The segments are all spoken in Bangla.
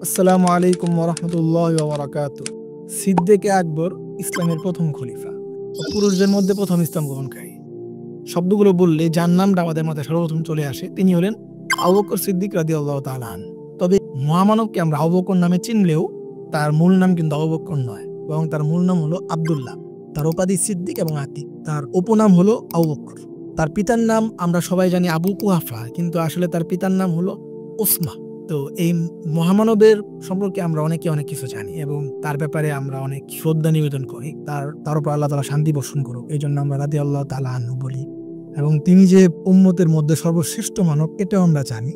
আসসালামু আলাইকুম ওরহমতুল্লাহ ওবরাকাতু। সিদ্দিকে আকবর ইসলামের প্রথম খলিফা ও পুরুষদের মধ্যে প্রথম ইসলাম গ্রহণকারী। শব্দগুলো বললে যার নামটা আমাদের মাথায় সর্বপ্রথম চলে আসে তিনি হলেন আবু বকর সিদ্দিক রাদিয়াল্লাহু তাআলা আনহু। তবে মহামানবকে আমরা আবু বকর নামে চিনলেও তার মূল নাম কিন্তু আবু বকর নয়, বরং তার মূল নাম হলো আব্দুল্লাহ। তার উপাধি সিদ্দিক এবং আতিক। তার উপনাম হলো আবু বকর। তার পিতার নাম আমরা সবাই জানি আবু কুহাফা, কিন্তু আসলে তার পিতার নাম হলো ওসমা। তো এই মহামানবের সম্পর্কে আমরা অনেকে অনেক কিছু জানি এবং তার ব্যাপারে আমরা অনেক শ্রদ্ধা নিবেদন করি। তার উপর আল্লাহ তাআলা শান্তি বর্ষণ করুক, এই জন্য আমরা রাদিয়াল্লাহু তাআলা আনহু বলি। এবং তিনি যে উম্মতের মধ্যে সর্বশ্রেষ্ঠ মানব এটাও আমরা জানি।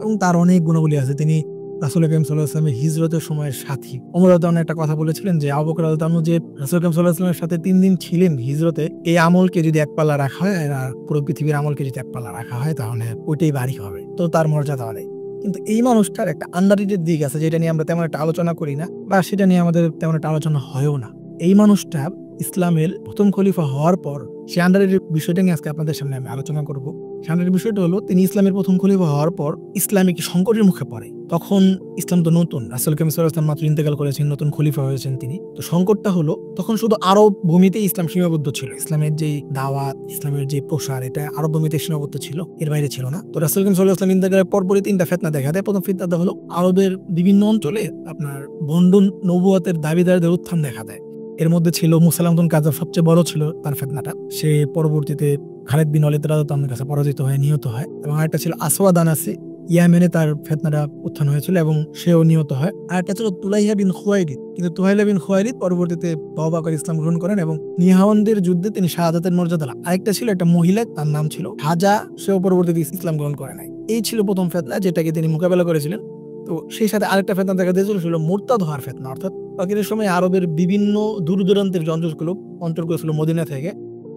এবং তার অনেক গুণাবলী আছে। তিনি রাসূল করিম সাল্লাল্লাহু আলাইহি ওয়াসাল্লামের হিজরতের সময়ের সাথী। ওমর রাদিয়াল্লাহু আনহু একটা কথা বলেছিলেন যে আবু বকর রাদিয়াল্লাহু আনহু যে রাসূল করিম সাল্লাল্লাহু আলাইহি ওয়াসাল্লামের সাথে 3 দিন ছিলেন হিজরতে, এই আমলকে যদি এক পাল্লা রাখা হয় আর পুরো পৃথিবীর আমলকে যদি এক পাল্লা রাখা হয় তাহলে ওইটাই ভারী হবে। তো তার মর্যাদা অনেক। কিন্তু এই মানুষটার একটা আন্ডাররেটেড দিক আছে যেটা নিয়ে আমরা তেমন একটা আলোচনা করি না, বা সেটা নিয়ে আমাদের তেমন একটা আলোচনা হয়ও না। এই মানুষটা ইসলামের প্রথম খলিফা হওয়ার পর সে আন্ডাররেটেড বিষয়টা নিয়ে আজকে আপনাদের সামনে আমি আলোচনা করব। সে আন্ডাররেটেড বিষয়টা হলো তিনি ইসলামের প্রথম খলিফা হওয়ার পর ইসলামিক সংকটের মুখে পড়ে। তখন ইসলাম তো নতুন, রাসূল করিম সাল্লাল্লাহু আলাইহি ওয়াসাল্লাম মাত্র ইন্তেকাল করেছেন, নতুন খলিফা হয়েছেন তিনি। তো সংকটটা হলো তখন শুধু আরব ভূমিতে ইসলাম সীমাবদ্ধ ছিল। ইসলামের যে দাওয়াত, ইসলামের যে প্রসার, এটা আরব ভূমিতে সীমাবদ্ধ ছিল, এর বাইরে ছিল না। তো রাসূল করিম সাল্লাল্লাহু আলাইহি ওয়াসাল্লাম ইন্তেকালের পরপরই 3টা ফিতনা দেখা দেয়। প্রথম ফিতনাটা হলো আরবের বিভিন্ন অঞ্চলে আপনার ভণ্ডুল নবুয়তের দাবিদারদের উত্থান দেখা দেয়। এর মধ্যে ছিল মুসাইলামাতুল কাযাব, সবচেয়ে বড় ছিল তার ফিতনাটা। সে পরবর্তীতে খালিদ বিন ওয়ালিদ রাদিয়াল্লাহু তাআলার কাছে পরাজিত হয়ে নিহত হয়। এবং আরেকটা ছিল আসওয়াদ আনাসি, ইয়ামেনে তার ফিতনাটা উত্থান হয়েছিল এবং সেও নিহত হয়। আরেকটা ছিল তুলাইহা বিন খুয়াইলিদ, কিন্তু তুলাইহা বিন খুয়াইলিদ পরবর্তীতে তওবা করে ইসলাম গ্রহণ করেন এবং নিহাওয়ানদের যুদ্ধে তিনি শাহাদাতের মর্যাদা লাভ। আরেকটা ছিল একটা মহিলা, তার নাম ছিল হাজা, সেও পরবর্তীতে ইসলাম গ্রহণ করে নাই। এই ছিল প্রথম ফিতনা যেটাকে তিনি মোকাবেলা করেছিলেন। তো সেই সাথে আরেকটা ফিতনা দেখা দিয়েছিল, ছিল মুরতাদ হওয়ার ফিতনা। অর্থাৎ তখনের সময় আরবের বিভিন্ন দূর দূরান্তের যে অঞ্চলগুলো ছিল মদিনা থেকে,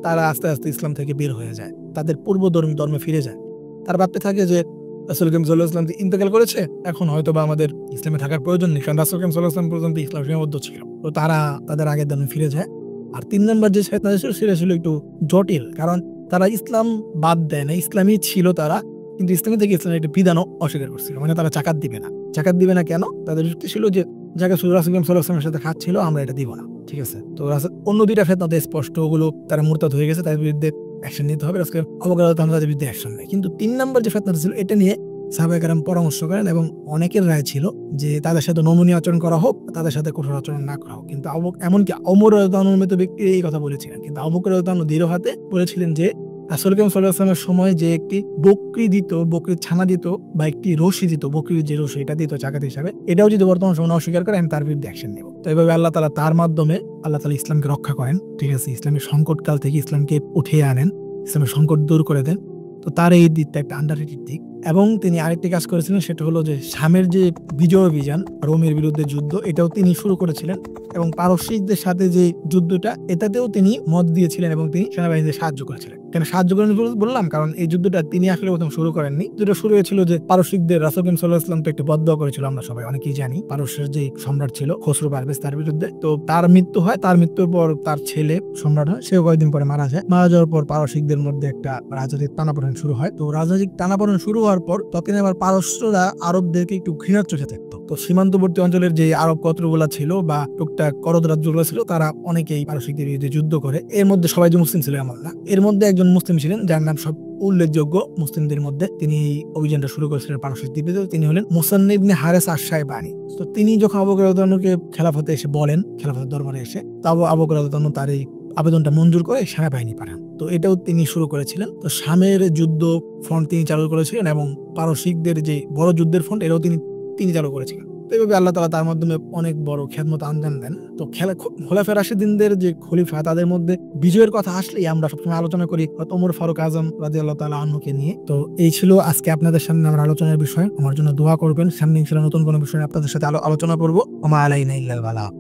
তারা আস্তে আস্তে ইসলাম থেকে বের হয়ে যায়, তাদের পূর্ব ধর্মে ফিরে যায়। তার ভাবতে থাকে যে রাসূল করিম সাল্লাল্লাহু আলাইহি ওয়াসাল্লাম ইন্তেকাল করেছে, এখন হয়তো বা আমাদের ইসলামে থাকার প্রয়োজন নেই, কারণ রাসূল করিম সাল্লাল্লাহু আলাইহি ওয়াসাল্লাম পর্যন্ত ইসলাম সীমাবদ্ধ ছিল। তো তারা তাদের আগের ধর্মে ফিরে যায়। আর 3 নম্বর যে ফিতনা ছিল সেটা ছিল একটু জটিল, কারণ তারা ইসলাম বাদ দেয় না, ইসলামই ছিল তারা, কিন্তু ইসলামী থেকে ইসলামের একটা বিধানও অস্বীকার করছিল। মানে তারা জাকাত দিবে না। জাকাত দিবে না কেন? তাদের যুক্তি ছিল যে জাকাত শুধু রাসূল করিম সাল্লাল্লাহু আলাইহি ওয়াসাল্লামের সাথে খাচ্ছিল, আমরা এটা দিব না। ঠিক আছে, তো অন্য 2টা ফিতনাতে স্পষ্ট, ওগুলো তারা মুরতাদ হয়ে গেছে, তাদের বিরুদ্ধে অ্যাকশন নিতে হবে। রাসূল আবু বকর রাদিয়াল্লাহু আনহু তাদের বিরুদ্ধে অ্যাকশন নেয়। কিন্তু 3 নম্বর যে ফিতনাটা ছিল এটা নিয়ে সাহাবায়ে কেরাম পরামর্শ করেন এবং অনেকের রায় ছিল যে তাদের সাথে নমনীয় আচরণ করা হোক, তাদের সাথে কঠোর আচরণ না করা হোক। কিন্তু এমনকি ওমর রাদিয়াল্লাহু আনহুর মতো ব্যক্তি এই কথা বলেছিলেন, কিন্তু আবু বকর রাদিয়াল্লাহু আনহু দৃঢ় হাতে বলেছিলেন যে রাসূল করিম সাল্লাল্লাহু আলাইহি ওয়াসাল্লামের সময় যে একটি বকরি দিত, বকরির ছানা দিত বা একটি রশি দিত, বকরির যে রশি এটা দিত জাকাত হিসাবে, এটাও যদি বর্তমান সময় অস্বীকার করে আমি তার বিরুদ্ধে অ্যাকশন নেব। তো এইভাবে আল্লাহ তাআলা তার মাধ্যমে আল্লাহ তাআলা ইসলামকে রক্ষা করেন। ঠিক আছে, ইসলামের সংকটকাল থেকে ইসলামকে উঠিয়ে আনেন, ইসলামের সংকট দূর করে দেন। তো তার এই দিকটা একটা আন্ডাররেটেড দিক। এবং তিনি আরেকটি কাজ করেছিলেন, সেটা হলো যে শামের যে বিজয় অভিযান, রোমের বিরুদ্ধে যুদ্ধ, এটাও তিনি শুরু করেছিলেন। এবং পারস্যদের সাথে যে যুদ্ধটা, এটাতেও তিনি মত দিয়েছিলেন এবং তিনি সেনাবাহিনীতে সাহায্য করেছিলেন। কেন সাহায্য করেন বললাম, কারণ এই যুদ্ধটা তিনি আসলে প্রথম শুরু করেননি। যেটা শুরু হয়েছিল যে পারস্যদের রাসূল করিম সাল্লাল্লাহু আলাইহি ওয়াসাল্লাম তো একটু বদদোয়া করেছিল, আমরা সবাই অনেকেই জানি, পারস্যের যে সম্রাট ছিল খসরু পারভেজ, তার বিরুদ্ধে। তো তার মৃত্যু হয়, তার মৃত্যুর পর তার ছেলে সম্রাট হয়, সেও কয়েকদিন পরে মারা যায়। মারা যাওয়ার পর পারস্যদের মধ্যে একটা রাজনৈতিক টানাপোড়েন শুরু হয়। তো রাজনৈতিক টানাপোড়েন শুরু হওয়ার পর তখন আবার পারস্যরা আরবদেরকে একটু ঘৃণার চোখে দেখতো। তো সীমান্তবর্তী অঞ্চলের যে আরব কতগুলা ছিল বা টুকটাক করদ রাজ্যগুলো ছিল, তারা অনেকেই পারস্যদের বিরুদ্ধে যুদ্ধ করে। এর মধ্যে সবাই যে মুসলিম ছিল এমন না, এর মধ্যে একজন মুসলিম ছিলেন যার নাম সব উল্লেখযোগ্য মুসলিমদের মধ্যে। তিনি এই অভিযানটা শুরু করেছিলেন পারস্য দ্বীপে। তিনি হলেন মুসান্না ইবনে হারেস আশ-শায়বানী। তো তিনি যখন আবু বকর রাদিয়াল্লাহু আনহুকে খেলাফতে এসে বলেন, খেলাফতের দরবারে এসে, তাও আবু বকর রাদিয়াল্লাহু আনহু তার এই আবেদনটা মঞ্জুর করে সেনাবাহিনী পাঠান। তো এটাও তিনি শুরু করেছিলেন। তো শামের যুদ্ধ ফ্রন্ট তিনি চালু করেছিলেন এবং পারস্যদের যে বড় যুদ্ধের ফ্রন্ট, এটাও তিনি চালু করেছিলেন। তো এইভাবে আল্লাহ তাআলা তার মাধ্যমে অনেক বড় খেদমত আঞ্জাম দেন। তো খোলাফায়ে রাশিদিনদের যে খলিফা, তাদের মধ্যে বিজয়ের কথা আসলেই আমরা সবসময় আলোচনা করি ওমর ফারুক আজম রাদিয়াল্লাহু তাআলা আনহুকে নিয়ে। তো এই ছিল আজকে আপনাদের সামনে আমার আলোচনার বিষয়। আমার জন্য দোয়া করবেন। সামনে ইনশাআল্লাহ নতুন কোনো বিষয় আপনাদের সাথে আলোচনা করব। ওমা আলাইনা ইল্লাল বালাগ।